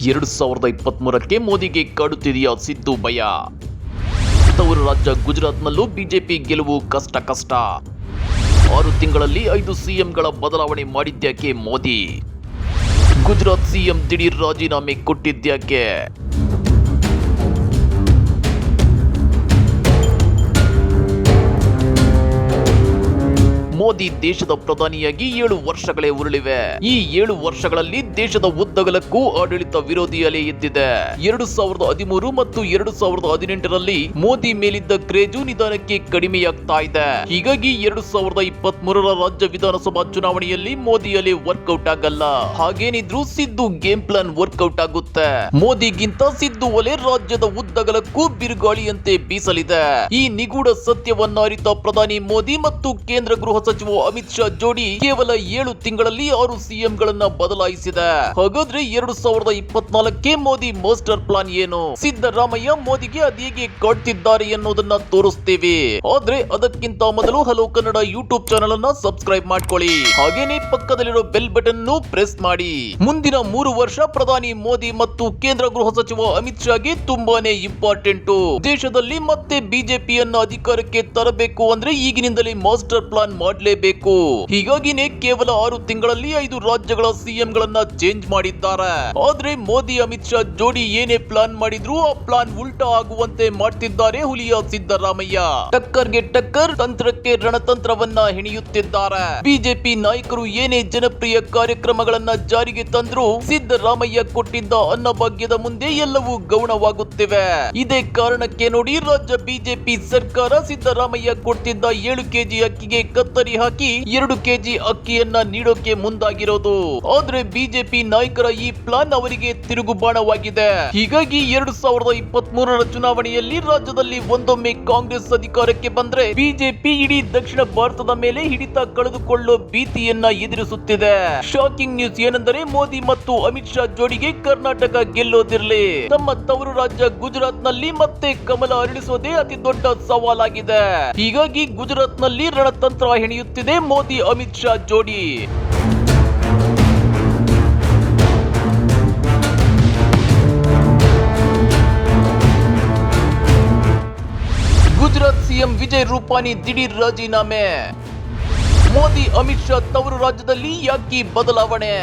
2023ಕ್ಕೆ ಮೋದಿಗೆ ಕಾಡುತ್ತಿದೆಯಾ ಸಿದ್ದು ಭಯ? ತವರು ರಾಜ್ಯ ಗುಜರಾತ್ನಲ್ಲೂ ಬಿಜೆಪಿ ಗೆಲುವು ಕಷ್ಟ. 6 ತಿಂಗಳಲ್ಲಿ 5 ಸಿಎಂಗಳ ಬದಲಾವಣೆ ಮಾಡಿದ್ಯಾಕೆ ಮೋದಿ? ಗುಜರಾತ್ ಸಿಎಂ ದಿಢೀರ್ ರಾಜೀನಾಮೆ ಕೊಟ್ಟಿದ್ಯಾಕೆ? ಮೋದಿ ದೇಶದ ಪ್ರಧಾನಿಯಾಗಿ 7 ವರ್ಷಗಳೇ ಉರುಳಿವೆ. ಈ 7 ವರ್ಷಗಳಲ್ಲಿ ದೇಶದ ಉದ್ದಗಲಕ್ಕೂ ಆಡಳಿತ ವಿರೋಧಿ ಅಲೆ ಎದ್ದಿದೆ. 2013 ಮತ್ತು 2018ರಲ್ಲಿ ಮೋದಿ ಮೇಲಿದ್ದ ಕ್ರೇಜು ನಿಧಾನಕ್ಕೆ ಕಡಿಮೆಯಾಗ್ತಾ ಇದೆ. ಹೀಗಾಗಿ 2023ರ ರಾಜ್ಯ ವಿಧಾನಸಭಾ ಚುನಾವಣೆಯಲ್ಲಿ ಮೋದಿ ಅಲೆ ವರ್ಕೌಟ್ ಆಗಲ್ಲ. ಹಾಗೇನಿದ್ರು ಸಿದ್ದು ಗೇಮ್ ಪ್ಲಾನ್ ವರ್ಕೌಟ್ ಆಗುತ್ತೆ. ಮೋದಿಗಿಂತ ಸಿದ್ದು ಅಲೆ ರಾಜ್ಯದ ಉದ್ದಗಲಕ್ಕೂ ಬಿರುಗಾಳಿಯಂತೆ ಬೀಸಲಿದೆ. ಈ ನಿಗೂಢ ಸತ್ಯವನ್ನ ಅರಿತ ಪ್ರಧಾನಿ ಮೋದಿ ಮತ್ತು ಕೇಂದ್ರ ಗೃಹ ಸಚಿವ ಅಮಿತ್ ಶಾ ಜೋಡಿ ಕೇವಲ 7 ತಿಂಗಳಲ್ಲಿ 6 ಸಿಎಂಗಳನ್ನ ಬದಲಾಯಿಸಿದೆ. ಹಾಗಾದ್ರೆ 2024ಕ್ಕೆ ಮೋದಿ ಮಾಸ್ಟರ್ ಪ್ಲಾನ್ ಏನು? ಸಿದ್ದರಾಮಯ್ಯ ಮೋದಿಗೆ ಅದೇಗೆ ಕಾಡ್ತಿದ್ದಾರೆ ಎನ್ನುವುದನ್ನ ತೋರಿಸ್ತೀವಿ. ಆದ್ರೆ ಅದಕ್ಕಿಂತ ಮೊದಲು ಹಲೋ ಕನ್ನಡ ಯೂಟ್ಯೂಬ್ ಚಾನೆಲ್ ಅನ್ನ ಸಬ್ಸ್ಕ್ರೈಬ್ ಮಾಡ್ಕೊಳ್ಳಿ. ಹಾಗೇನೆ ಪಕ್ಕದಲ್ಲಿರೋ ಬೆಲ್ ಬಟನ್ ಅನ್ನು ಪ್ರೆಸ್ ಮಾಡಿ. ಮುಂದಿನ 3 ವರ್ಷ ಪ್ರಧಾನಿ ಮೋದಿ ಮತ್ತು ಕೇಂದ್ರ ಗೃಹ ಸಚಿವ ಅಮಿತ್ ಶಾಗೆ ತುಂಬಾನೇ ಇಂಪಾರ್ಟೆಂಟ್. ದೇಶದಲ್ಲಿ ಮತ್ತೆ ಬಿಜೆಪಿಯನ್ನ ಅಧಿಕಾರಕ್ಕೆ ತರಬೇಕು ಅಂದ್ರೆ ಈಗಿನಿಂದಲೇ ಮಾಸ್ಟರ್ ಪ್ಲಾನ್ ಮಾಡಲೇಬೇಕು. ಹೀಗಾಗಿನೇ ಕೇವಲ 6 ತಿಂಗಳಲ್ಲಿ 5 ರಾಜ್ಯಗಳ ಸಿಎಂಗಳನ್ನ ಚೇಂಜ್ ಮಾಡಿದ್ದಾರೆ. ಆದ್ರೆ ಮೋದಿ ಅಮಿತ್ ಶಾ ಜೋಡಿ ಏನೇ ಪ್ಲಾನ್ ಮಾಡಿದ್ರು ಆ ಪ್ಲಾನ್ ಉಲ್ಟಾ ಆಗುವಂತೆ ಮಾಡ್ತಿದ್ದಾರೆ ಹುಲಿಯ ಸಿದ್ದರಾಮಯ್ಯ. ಟಕ್ಕರ್ಗೆ ಟಕ್ಕರ್, ತಂತ್ರಕ್ಕೆ ರಣತಂತ್ರವನ್ನ ಹೆಣೆಯುತ್ತಿದ್ದಾರೆ. ಬಿಜೆಪಿ ನಾಯಕರು ಏನೇ ಜನಪ್ರಿಯ ಕಾರ್ಯಕ್ರಮಗಳನ್ನ ಜಾರಿಗೆ ತಂದ್ರು ಸಿದ್ದರಾಮಯ್ಯ ಕೊಟ್ಟಿದ್ದ ಅನ್ನಭಾಗ್ಯದ ಮುಂದೆ ಎಲ್ಲವೂ ಗೌಣವಾಗುತ್ತಿವೆ. ಇದೇ ಕಾರಣಕ್ಕೆ ನೋಡಿ ರಾಜ್ಯ ಬಿಜೆಪಿ ಸರ್ಕಾರ ಸಿದ್ದರಾಮಯ್ಯ ಕೊಡ್ತಿದ್ದ 7 ಕೆಜಿ ಅಕ್ಕಿಗೆ ಕತ್ತರಿ ಹಾಕಿ 2 ಕೆಜಿ ಅಕ್ಕಿಯನ್ನ ನೀಡೋಕೆ ಮುಂದಾಗಿರೋದು. ಆದ್ರೆ ಬಿಜೆಪಿ ನಾಯಕರ ಈ ಪ್ಲಾನ್ ಅವರಿಗೆ ತಿರುಗುಬಾಣವಾಗಿದೆ. ಹೀಗಾಗಿ 2023ರ ಚುನಾವಣೆಯಲ್ಲಿ ರಾಜ್ಯದಲ್ಲಿ ಒಂದೊಮ್ಮೆ ಕಾಂಗ್ರೆಸ್ ಅಧಿಕಾರಕ್ಕೆ ಬಂದ್ರೆ ಬಿಜೆಪಿ ಇಡೀ ದಕ್ಷಿಣ ಭಾರತದ ಮೇಲೆ ಹಿಡಿತ ಕಳೆದುಕೊಳ್ಳೋ ಭೀತಿಯನ್ನ ಎದುರಿಸುತ್ತಿದೆ. ಶಾಕಿಂಗ್ ನ್ಯೂಸ್ ಏನೆಂದರೆ ಮೋದಿ ಮತ್ತು ಅಮಿತ್ ಶಾ ಜೋಡಿಗೆ ಕರ್ನಾಟಕ ಗೆಲ್ಲೋದಿರ್ಲಿ, ತಮ್ಮ ತವರು ರಾಜ್ಯ ಗುಜರಾತ್ ನಲ್ಲಿ ಮತ್ತೆ ಕಮಲ ಅರಳಿಸೋದೇ ಅತಿ ದೊಡ್ಡ ಸವಾಲಾಗಿದೆ. ಹೀಗಾಗಿ ಗುಜರಾತ್ ನಲ್ಲಿ ರಣತಂತ್ರ ಹೆಣೆಯುತ್ತಿದೆ ಮೋದಿ ಅಮಿತ್ ಶಾ ಜೋಡಿ. ಗುಜರಾತ್ ಸಿಎಂ ವಿಜಯ್ ರೂಪಾನಿ ದಿಢೀರ್ ರಾಜೀನಾಮೆ. ಮೋದಿ ಅಮಿತ್ ಶಾ ತವರು ರಾಜ್ಯದಲ್ಲಿ ಯಾಕೆ ಬದಲಾವಣೆ?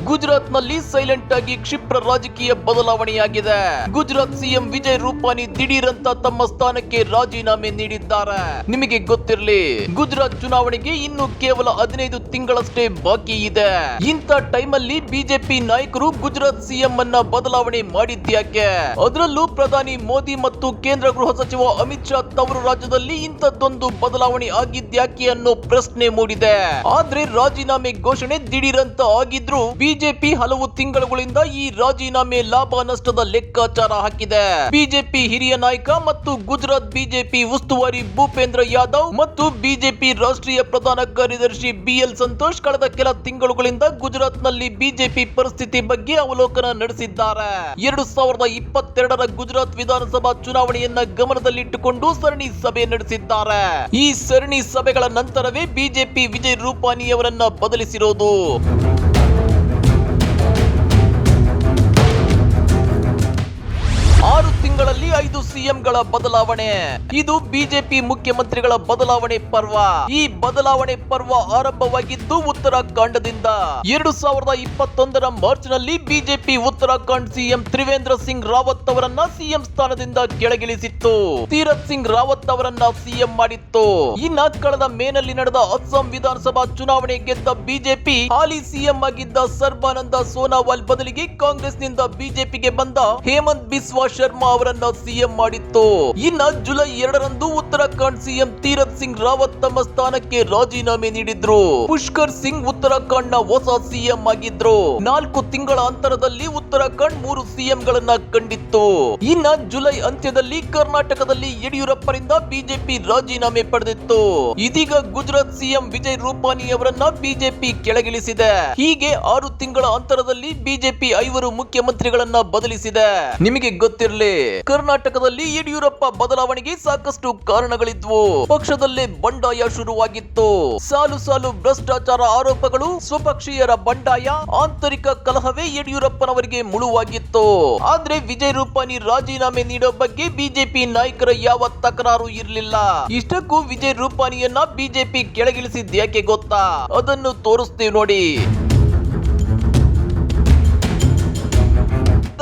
ಗುಜರಾತ್ ನಲ್ಲಿ ಸೈಲೆಂಟ್ ಆಗಿ ಕ್ಷಿಪ್ರ ರಾಜಕೀಯ ಬದಲಾವಣೆಯಾಗಿದೆ. ಗುಜರಾತ್ ಸಿಎಂ ವಿಜಯ್ ರೂಪಾನಿ ದಿಢೀರ್ ಅಂತ ತಮ್ಮ ಸ್ಥಾನಕ್ಕೆ ರಾಜೀನಾಮೆ ನೀಡಿದ್ದಾರೆ. ನಿಮಗೆ ಗೊತ್ತಿರಲಿ, ಗುಜರಾತ್ ಚುನಾವಣೆಗೆ ಇನ್ನು ಕೇವಲ 15 ತಿಂಗಳಷ್ಟೇ ಬಾಕಿ ಇದೆ. ಇಂಥ ಟೈಮಲ್ಲಿ ಬಿಜೆಪಿ ನಾಯಕರು ಗುಜರಾತ್ ಸಿಎಂ ಅನ್ನ ಬದಲಾವಣೆ ಮಾಡಿದ್ಯಾಕೆ? ಅದರಲ್ಲೂ ಪ್ರಧಾನಿ ಮೋದಿ ಮತ್ತು ಕೇಂದ್ರ ಗೃಹ ಸಚಿವ ಅಮಿತ್ ಶಾ ತವರು ರಾಜ್ಯದಲ್ಲಿ ಇಂಥದ್ದೊಂದು ಬದಲಾವಣೆ ಆಗಿದ್ಯಾಕೆ ಅನ್ನೋ ಪ್ರಶ್ನೆ ಮೂಡಿದೆ. ಆದ್ರೆ ರಾಜೀನಾಮೆ ಘೋಷಣೆ ದಿಢೀರ್ ಅಂತ ಆಗಿದ್ರು ಬಿಜೆಪಿ ಹಲವು ತಿಂಗಳುಗಳಿಂದ ಈ ರಾಜೀನಾಮೆ ಲಾಭ ನಷ್ಟದ ಲೆಕ್ಕಾಚಾರ ಹಾಕಿದೆ. ಬಿಜೆಪಿ ಹಿರಿಯ ನಾಯಕ ಮತ್ತು ಗುಜರಾತ್ ಬಿಜೆಪಿ ಉಸ್ತುವಾರಿ ಭೂಪೇಂದ್ರ ಯಾದವ್ ಮತ್ತು ಬಿಜೆಪಿ ರಾಷ್ಟ್ರೀಯ ಪ್ರಧಾನ ಕಾರ್ಯದರ್ಶಿ ಬಿಎಲ್ ಸಂತೋಷ್ ಕಳೆದ ಕೆಲ ತಿಂಗಳುಗಳಿಂದ ಗುಜರಾತ್ ನಲ್ಲಿ ಬಿಜೆಪಿ ಪರಿಸ್ಥಿತಿ ಬಗ್ಗೆ ಅವಲೋಕನ ನಡೆಸಿದ್ದಾರೆ. 2022ರ ಗುಜರಾತ್ ವಿಧಾನಸಭಾ ಚುನಾವಣೆಯನ್ನ ಗಮನದಲ್ಲಿಟ್ಟುಕೊಂಡು ಸರಣಿ ಸಭೆ ನಡೆಸಿದ್ದಾರೆ. ಈ ಸರಣಿ ಸಭೆಗಳ ನಂತರವೇ ಬಿಜೆಪಿ ವಿಜಯ್ ರೂಪಾನಿ ಅವರನ್ನ ಬದಲಿಸಿರೋದು. 6 ತಿಂಗಳಲ್ಲಿ 5 ಸಿಎಂಗಳ ಬದಲಾವಣೆ. ಇದು ಬಿಜೆಪಿ ಮುಖ್ಯಮಂತ್ರಿಗಳ ಬದಲಾವಣೆ ಪರ್ವ. ಈ ಬದಲಾವಣೆ ಪರ್ವ ಆರಂಭವಾಗಿದ್ದು ಉತ್ತರಾಖಂಡದಿಂದ. 2021ರ ಮಾರ್ಚ್ ನಲ್ಲಿ ಬಿಜೆಪಿ ಉತ್ತರಾಖಂಡ್ ಸಿಎಂ ತ್ರಿವೇಂದ್ರ ಸಿಂಗ್ ರಾವತ್ ಅವರನ್ನ ಸಿಎಂ ಸ್ಥಾನದಿಂದ ಕೆಳಗಿಳಿಸಿತ್ತು. ತೀರತ್ ಸಿಂಗ್ ರಾವತ್ ಅವರನ್ನ ಸಿಎಂ ಮಾಡಿತ್ತು. ಇನ್ನ ಕಳೆದ ಮೇನಲ್ಲಿ ನಡೆದ ಅಸ್ಸಾಂ ವಿಧಾನಸಭಾ ಚುನಾವಣೆ ಗೆದ್ದ ಬಿಜೆಪಿ ಹಾಲಿ ಸಿಎಂ ಆಗಿದ್ದ ಸರ್ಬಾನಂದ ಸೋನಾವಾಲ್ ಬದಲಿಗೆ ಕಾಂಗ್ರೆಸ್ ನಿಂದ ಬಿಜೆಪಿಗೆ ಬಂದ ಹೇಮಂತ್ ಬಿಸ್ವಾ ಶರ್ಮಾ ಅವರನ್ನ ಸಿಎಂ ಮಾಡಿತ್ತು. ಇನ್ನ ಜುಲೈ 2ರಂದು ಉತ್ತರಾಖಂಡ್ ಸಿಎಂ ತೀರತ್ ಸಿಂಗ್ ರಾವತ್ ತಮ್ಮ ಸ್ಥಾನಕ್ಕೆ ರಾಜೀನಾಮೆ ನೀಡಿದ್ರು. ಪುಷ್ಕರ್ ಸಿಂಗ್ ಉತ್ತರಾಖಂಡ್ ನ ಹೊಸ ಸಿಎಂ ಆಗಿದ್ರು. 4 ತಿಂಗಳ ಅಂತರದಲ್ಲಿ ಉತ್ತರಾಖಂಡ್ 3 ಸಿಎಂಗಳನ್ನ ಕಂಡಿತ್ತು. ಇನ್ನ ಜುಲೈ ಅಂತ್ಯದಲ್ಲಿ ಕರ್ನಾಟಕದಲ್ಲಿ ಯಡಿಯೂರಪ್ಪರಿಂದ ಬಿಜೆಪಿ ರಾಜೀನಾಮೆ ಪಡೆದಿತ್ತು. ಇದೀಗ ಗುಜರಾತ್ ಸಿಎಂ ವಿಜಯ್ ರೂಪಾನಿ ಅವರನ್ನ ಬಿಜೆಪಿ ಕೆಳಗಿಳಿಸಿದೆ. ಹೀಗೆ 6 ತಿಂಗಳ ಅಂತರದಲ್ಲಿ ಬಿಜೆಪಿ 5 ಮುಖ್ಯಮಂತ್ರಿಗಳನ್ನ ಬದಲಿಸಿದೆ. ನಿಮಗೆ ಗೊತ್ತಿರಲಿ, ಕರ್ನಾಟಕದಲ್ಲಿ ಯಡಿಯೂರಪ್ಪ ಬದಲಾವಣೆಗೆ ಸಾಕಷ್ಟು ಕಾರಣಗಳಿದ್ವು. ಪಕ್ಷದಲ್ಲೇ ಬಂಡಾಯ ಶುರುವಾಗಿತ್ತು. ಸಾಲು ಸಾಲು ಭ್ರಷ್ಟಾಚಾರ ಆರೋಪಗಳು, ಸ್ವಪಕ್ಷೀಯರ ಬಂಡಾಯ, ಆಂತರಿಕ ಕಲಹವೇ ಯಡಿಯೂರಪ್ಪನವರಿಗೆ ಮುಳುವಾಗಿತ್ತು. ಆದ್ರೆ ವಿಜಯ್ ರೂಪಾನಿ ರಾಜೀನಾಮೆ ನೀಡೋ ಬಗ್ಗೆ ಬಿಜೆಪಿ ನಾಯಕರ ಯಾವ ತಕರಾರು ಇರಲಿಲ್ಲ. ಇಷ್ಟಕ್ಕೂ ವಿಜಯ್ ರೂಪಾನಿಯನ್ನ ಬಿಜೆಪಿ ಕೆಳಗಿಳಿಸಿದ್ಯಾಕೆ ಗೊತ್ತಾ? ಅದನ್ನು ತೋರಿಸ್ತೀವಿ ನೋಡಿ.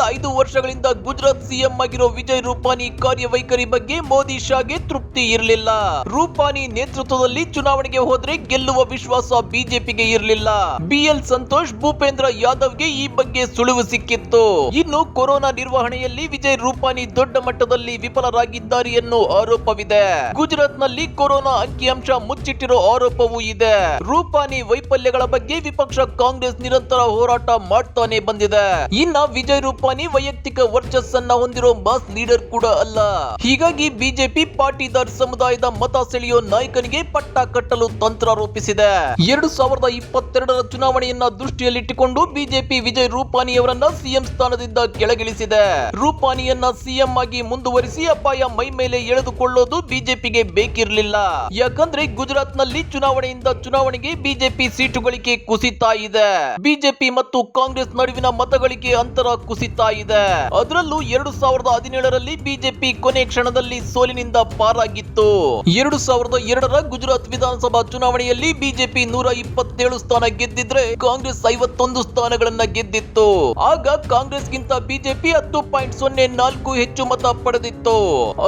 5 ವರ್ಷಗಳಿಂದ ಗುಜರಾತ್ ಸಿಎಂ ಆಗಿರೋ ವಿಜಯ್ ರೂಪಾನಿ ಕಾರ್ಯವೈಖರಿ ಬಗ್ಗೆ ಮೋದಿ ಶಾಗೆ ತೃಪ್ತಿ ಇರಲಿಲ್ಲ. ರೂಪಾನಿ ನೇತೃತ್ವದಲ್ಲಿ ಚುನಾವಣೆಗೆ ಹೋದ್ರೆ ಗೆಲ್ಲುವ ವಿಶ್ವಾಸ ಬಿಜೆಪಿಗೆ ಇರಲಿಲ್ಲ. BL ಸಂತೋಷ್, ಭೂಪೇಂದ್ರ ಯಾದವ್ಗೆ ಈ ಬಗ್ಗೆ ಸುಳಿವು ಸಿಕ್ಕಿತ್ತು. ಇನ್ನು ಕೊರೋನಾ ನಿರ್ವಹಣೆಯಲ್ಲಿ ವಿಜಯ್ ರೂಪಾನಿ ದೊಡ್ಡ ಮಟ್ಟದಲ್ಲಿ ವಿಫಲರಾಗಿದ್ದಾರೆ ಎನ್ನುವ ಆರೋಪವಿದೆ. ಗುಜರಾತ್ ನಲ್ಲಿ ಕೊರೋನಾ ಅಂಕಿಅಂಶ ಮುಚ್ಚಿಟ್ಟಿರೋ ಆರೋಪವೂ ಇದೆ. ರೂಪಾನಿ ವೈಫಲ್ಯಗಳ ಬಗ್ಗೆ ವಿಪಕ್ಷ ಕಾಂಗ್ರೆಸ್ ನಿರಂತರ ಹೋರಾಟ ಮಾಡ್ತಾನೆ ಬಂದಿದೆ. ಇನ್ನ ವಿಜಯ್ ರೂಪಾನಿ ವೈಯಕ್ತಿಕ ವರ್ಚಸ್ಸನ್ನ ಹೊಂದಿರೋ ಮಾಸ್ ಲೀಡರ್ ಕೂಡ ಅಲ್ಲ. ಹೀಗಾಗಿ ಬಿಜೆಪಿ ಪಾಟೀದಾರ್ ಸಮುದಾಯದ ಮತ ಸೆಳೆಯೋ ನಾಯಕನಿಗೆ ಪಟ್ಟ ಕಟ್ಟಲು ತಂತ್ರ ರೂಪಿಸಿದೆ. 2022ರ ಚುನಾವಣೆಯನ್ನ ದೃಷ್ಟಿಯಲ್ಲಿಟ್ಟುಕೊಂಡು ಬಿಜೆಪಿ ವಿಜಯ್ ರೂಪಾನಿ ಅವರನ್ನ ಸಿಎಂ ಸ್ಥಾನದಿಂದ ಕೆಳಗಿಳಿಸಿದೆ. ರೂಪಾನಿಯನ್ನ ಸಿಎಂ ಆಗಿ ಮುಂದುವರಿಸಿ ಅಪಾಯ ಮೈ ಮೇಲೆ ಎಳೆದುಕೊಳ್ಳೋದು ಬಿಜೆಪಿಗೆ ಬೇಕಿರಲಿಲ್ಲ. ಯಾಕಂದ್ರೆ ಗುಜರಾತ್ ನಲ್ಲಿ ಚುನಾವಣೆಯಿಂದ ಚುನಾವಣೆಗೆ ಬಿಜೆಪಿ ಸೀಟು ಗಳಿಕೆ ಕುಸಿತಾ ಇದೆ. ಬಿಜೆಪಿ ಮತ್ತು ಕಾಂಗ್ರೆಸ್ ನಡುವಿನ ಮತಗಳಿಕೆ ಅಂತರ ಕುಸಿತಾ ಇದೆ. ಅದರಲ್ಲೂ 2017ರಲ್ಲಿ ಬಿಜೆಪಿ ಕೊನೆ ಕ್ಷಣದಲ್ಲಿ ಸೋಲಿನಿಂದ ಪಾರಾಗಿತ್ತು. 2002ರ ಗುಜರಾತ್ ವಿಧಾನಸಭಾ ಚುನಾವಣೆಯಲ್ಲಿ ಬಿಜೆಪಿ 127 ಸ್ಥಾನ ಗೆದ್ದಿದ್ರೆ ಕಾಂಗ್ರೆಸ್ 51 ಸ್ಥಾನಗಳನ್ನ ಗೆದ್ದಿತ್ತು. ಆಗ ಕಾಂಗ್ರೆಸ್ಗಿಂತ ಬಿಜೆಪಿ 10.04 ಹೆಚ್ಚು ಮತ ಪಡೆದಿತ್ತು.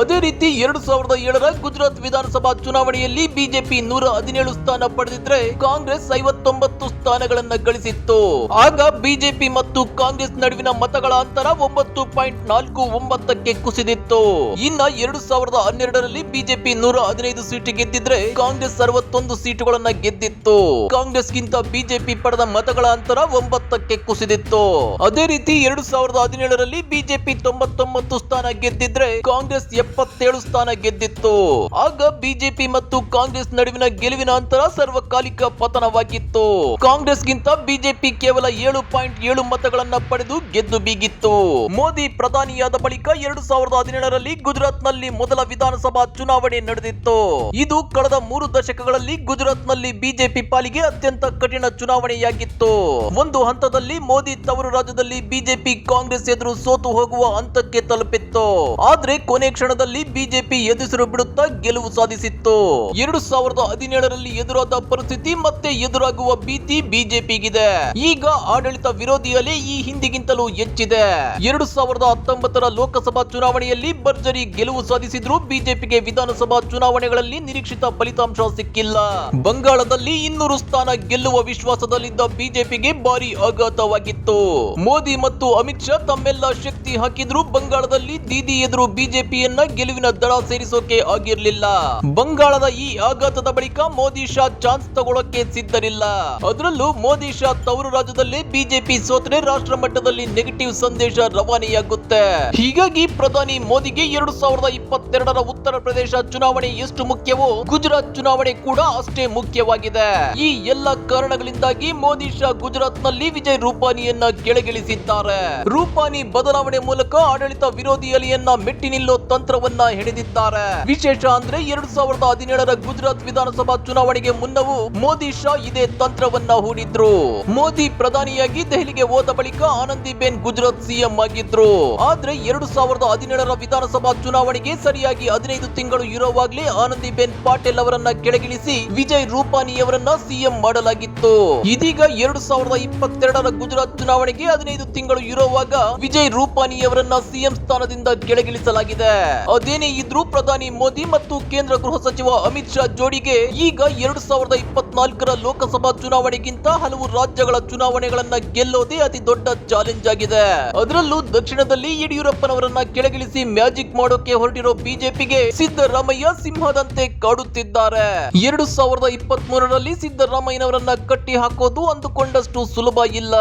ಅದೇ ರೀತಿ 2007ರ ಗುಜರಾತ್ ವಿಧಾನಸಭಾ ಚುನಾವಣೆಯಲ್ಲಿ ಬಿಜೆಪಿ 117 ಸ್ಥಾನ ಪಡೆದಿದ್ರೆ ಕಾಂಗ್ರೆಸ್ 59 ಸ್ಥಾನಗಳನ್ನ ಗಳಿಸಿತ್ತು. ಆಗ ಬಿಜೆಪಿ ಮತ್ತು ಕಾಂಗ್ರೆಸ್ ನಡುವಿನ ಮತಗಳ ಅಂತರ 9.49ಕ್ಕೆ ಕುಸಿದಿತ್ತು. ಇನ್ನ 2012ರಲ್ಲಿ ಬಿಜೆಪಿ 115 ಸೀಟು ಗೆದ್ದಿದ್ರೆ ಕಾಂಗ್ರೆಸ್ 61 ಸೀಟುಗಳನ್ನ ಗೆದ್ದಿತ್ತು. ಕಾಂಗ್ರೆಸ್ಗಿಂತ ಬಿಜೆಪಿ ಪಡೆದ ಮತಗಳ ಅಂತರ 9ಕ್ಕೆ ಕುಸಿದಿತ್ತು. ಅದೇ ರೀತಿ 2017ರಲ್ಲಿ ಬಿಜೆಪಿ 99 ಸ್ಥಾನ ಗೆದ್ದಿದ್ರೆ ಕಾಂಗ್ರೆಸ್ 77 ಸ್ಥಾನ ಗೆದ್ದಿತ್ತು. ಆಗ ಬಿಜೆಪಿ ಮತ್ತು ಕಾಂಗ್ರೆಸ್ ನಡುವಿನ ಗೆಲುವಿನ ಅಂತರ ಸಾರ್ವಕಾಲಿಕ ಪತನವಾಗಿತ್ತು. ಕಾಂಗ್ರೆಸ್ಗಿಂತ ಬಿಜೆಪಿ ಕೇವಲ 7.7 ಮತಗಳನ್ನ ಪಡೆದು ಗೆದ್ದು ಬೀಗಿತ್ತು. ಮೋದಿ ಪ್ರಧಾನಿಯಾದ ಬಳಿಕ 2017ರಲ್ಲಿ ಗುಜರಾತ್ ನಲ್ಲಿ ಮೊದಲ ವಿಧಾನಸಭಾ ಚುನಾವಣೆ ನಡೆದಿತ್ತು. ಇದು ಕಳೆದ 3 ದಶಕಗಳಲ್ಲಿ ಗುಜರಾತ್ ನಲ್ಲಿ ಬಿಜೆಪಿ ಪಾಲಿಗೆ ಅತ್ಯಂತ ಕಠಿಣ ಚುನಾವಣೆಯಾಗಿತ್ತು. ಒಂದು ಹಂತದಲ್ಲಿ ಮೋದಿ ತವರು ರಾಜ್ಯದಲ್ಲಿ ಬಿಜೆಪಿ ಕಾಂಗ್ರೆಸ್ ಎದುರು ಸೋತು ಹೋಗುವ ಹಂತಕ್ಕೆ ತಲುಪಿತ್ತು. ಆದ್ರೆ ಕೊನೆ ಕ್ಷಣದಲ್ಲಿ ಬಿಜೆಪಿ ಎದುರು ಬಿಡುತ್ತಾ ಗೆಲುವು ಸಾಧಿಸಿತ್ತು. 2017ರಲ್ಲಿ ಎದುರಾದ ಪರಿಸ್ಥಿತಿ ಮತ್ತೆ ಎದುರಾಗುವ ಭೀತಿ ಬಿಜೆಪಿಗಿದೆ. ಈಗ ಆಡಳಿತ ವಿರೋಧಿ ಅಲೆ ಈ ಹಿಂದಿಗಿಂತಲೂ ಹೆಚ್ಚಿದೆ. 2019ರ ಲೋಕಸಭಾ ಚುನಾವಣೆಯಲ್ಲಿ ಭರ್ಜರಿ ಗೆಲುವು ಸಾಧಿಸಿದ್ರು ಬಿಜೆಪಿಗೆ ವಿಧಾನಸಭಾ ಚುನಾವಣೆಗಳಲ್ಲಿ ನಿರೀಕ್ಷಿತ ಫಲಿತಾಂಶ ಸಿಕ್ಕಿಲ್ಲ. ಬಂಗಾಳದಲ್ಲಿ 200 ಸ್ಥಾನ ಗೆಲ್ಲುವ ವಿಶ್ವಾಸದಲ್ಲಿದ್ದ ಬಿಜೆಪಿಗೆ ಭಾರಿ ಆಘಾತವಾಗಿತ್ತು. ಮೋದಿ ಮತ್ತು ಅಮಿತ್ ಶಾ ತಮ್ಮೆಲ್ಲ ಶಕ್ತಿ ಹಾಕಿದ್ರು ಬಂಗಾಳದಲ್ಲಿ ದೀದಿ ಎದುರು ಬಿಜೆಪಿಯನ್ನ ಗೆಲುವಿನ ದಳ ಸೇರಿಸೋಕೆ ಆಗಿರಲಿಲ್ಲ. ಬಂಗಾಳದ ಈ ಆಘಾತದ ಬಳಿಕ ಮೋದಿ ಶಾ ಚಾನ್ಸ್ ತಗೊಳ್ಳೋಕೆ ಸಿದ್ಧರಿಲ್ಲ. ಅದರಲ್ಲೂ ಮೋದಿ ಶಾ ತವರು ರಾಜ್ಯದಲ್ಲಿ ಬಿಜೆಪಿ ಸೋತ್ರೆ ರಾಷ್ಟ್ರ ಮಟ್ಟದಲ್ಲಿ ನೆಗೆಟಿವ್ ಸಂದೇಶ ರವಾನೆಯಾಗುತ್ತೆ. ಹೀಗಾಗಿ ಪ್ರಧಾನಿ ಮೋದಿಗೆ 2022ರ ಉತ್ತರ ಪ್ರದೇಶ ಚುನಾವಣೆ ಎಷ್ಟು ಮುಖ್ಯವೋ ಗುಜರಾತ್ ಚುನಾವಣೆ ಕೂಡ ಅಷ್ಟೇ ಮುಖ್ಯವಾಗಿದೆ. ಈ ಎಲ್ಲ ಕಾರಣಗಳಿಂದಾಗಿ ಮೋದಿ ಶಾ ಗುಜರಾತ್ ನಲ್ಲಿ ವಿಜಯ್ ರೂಪಾನಿಯನ್ನ ಕೆಳಗಿಳಿಸಿದ್ದಾರೆ. ರೂಪಾನಿ ಬದಲಾವಣೆ ಮೂಲಕ ಆಡಳಿತ ವಿರೋಧಿ ಅಲೆಯನ್ನ ಮೆಟ್ಟಿ ನಿಲ್ಲೋ ತಂತ್ರವನ್ನ ಹೆಣೆದಿದ್ದಾರೆ. ವಿಶೇಷ ಅಂದ್ರೆ 2017ರ ಗುಜರಾತ್ ವಿಧಾನಸಭಾ ಚುನಾವಣೆಗೆ ಮುನ್ನವೂ ಮೋದಿ ಶಾ ಇದೇ ತಂತ್ರವನ್ನ ಹೂಡಿದ್ರು. ಮೋದಿ ಪ್ರಧಾನಿಯಾಗಿ ದೆಹಲಿಗೆ ಹೋದ ಬಳಿಕ ಆನಂದಿಬೆನ್ ಗುಜರಾತ್ ಸಿಎಂ ಆಗಿದ್ರು. ಆದ್ರೆ 2017ರ ವಿಧಾನಸಭಾ ಚುನಾವಣೆಗೆ ಸರಿಯಾಗಿ 15 ತಿಂಗಳು ಇರುವಾಗಲೇ ಆನಂದಿಬೆನ್ ಪಾಟೀಲ್ ಅವರನ್ನ ಕೆಳಗಿಳಿಸಿ ವಿಜಯ್ ರೂಪಾನಿ ಅವರನ್ನ ಸಿಎಂ ಮಾಡಲಾಗಿತ್ತು. ಇದೀಗ 2022ರ ಗುಜರಾತ್ ಚುನಾವಣೆಗೆ 15 ತಿಂಗಳು ಇರುವಾಗ ವಿಜಯ್ ರೂಪಾನಿ ಅವರನ್ನ ಸಿಎಂ ಸ್ಥಾನದಿಂದ ಕೆಳಗಿಳಿಸಲಾಗಿದೆ. ಅದೇನೇ ಇದ್ರೂ ಪ್ರಧಾನಿ ಮೋದಿ ಮತ್ತು ಕೇಂದ್ರ ಗೃಹ ಸಚಿವ ಅಮಿತ್ ಶಾ ಜೋಡಿಗೆ ಈಗ 2024ರ ಲೋಕಸಭಾ ಚುನಾವಣೆಗಿಂತ ಹಲವು ರಾಜ್ಯಗಳ ಚುನಾವಣೆಗಳನ್ನ ಗೆಲ್ಲೋದೇ ಅತಿ ದೊಡ್ಡ ಚಾಲೆಂಜ್ ಆಗಿದೆ. ಅದರಲ್ಲೂ ದಕ್ಷಿಣದಲ್ಲಿ ಯಡಿಯೂರಪ್ಪನವರನ್ನ ಕೆಳಗಿಳಿಸಿ ಮ್ಯಾಜಿಕ್ ಮಾಡೋಕೆ ಹೊರಟಿರೋ ಬಿಜೆಪಿಗೆ ಸಿದ್ದರಾಮಯ್ಯ ಸಿಂಹದಂತೆ ಕಾಡುತ್ತಿದ್ದಾರೆ. 2023ರಲ್ಲಿ ಸಿದ್ದರಾಮಯ್ಯನವರನ್ನ ಕಟ್ಟಿ ಹಾಕೋದು ಅಂದುಕೊಂಡಷ್ಟು ಸುಲಭ ಇಲ್ಲ.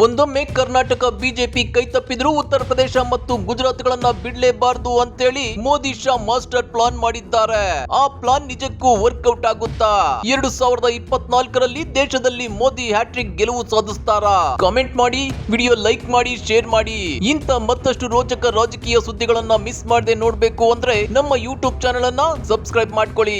ಒಂದೊಮ್ಮೆ ಕರ್ನಾಟಕ ಬಿಜೆಪಿ ಕೈ ತಪ್ಪಿದ್ರು ಉತ್ತರ ಪ್ರದೇಶ ಮತ್ತು ಗುಜರಾತ್ ಗಳನ್ನ ಬಿಡ್ಲೇಬಾರದು ಅಂತೇಳಿ ಮೋದಿ ಶಾ ಮಾಸ್ಟರ್ ಪ್ಲಾನ್ ಮಾಡಿದ್ದಾರೆ. ಆ ಪ್ಲಾನ್ ನಿಜಕ್ಕೂ ವರ್ಕೌಟ್ ಆಗುತ್ತಾ? 2024ರಲ್ಲಿ ದೇಶದಲ್ಲಿ ಮೋದಿ ಹ್ಯಾಟ್ರಿಕ್ ಗೆಲುವು ಸಾಧಿಸ್ತಾರಾ? ಕಾಮೆಂಟ್ ಮಾಡಿ, ವಿಡಿಯೋ ಲೈಕ್ ಮಾಡಿ, ಶೇರ್ ಮಾಡಿ. ಇಂಥ ಮತ್ತಷ್ಟು ರೋಚಕ ರಾಜಕೀಯ ಸುದ್ದಿಗಳನ್ನ ಮಿಸ್ ಮಾಡದೆ ನೋಡ್ಬೇಕು ಅಂದ್ರೆ ನಮ್ಮ ಯೂಟ್ಯೂಬ್ ಚಾನೆಲ್ ಅನ್ನ ಸಬ್ಸ್ಕ್ರೈಬ್ ಮಾಡ್ಕೊಳ್ಳಿ.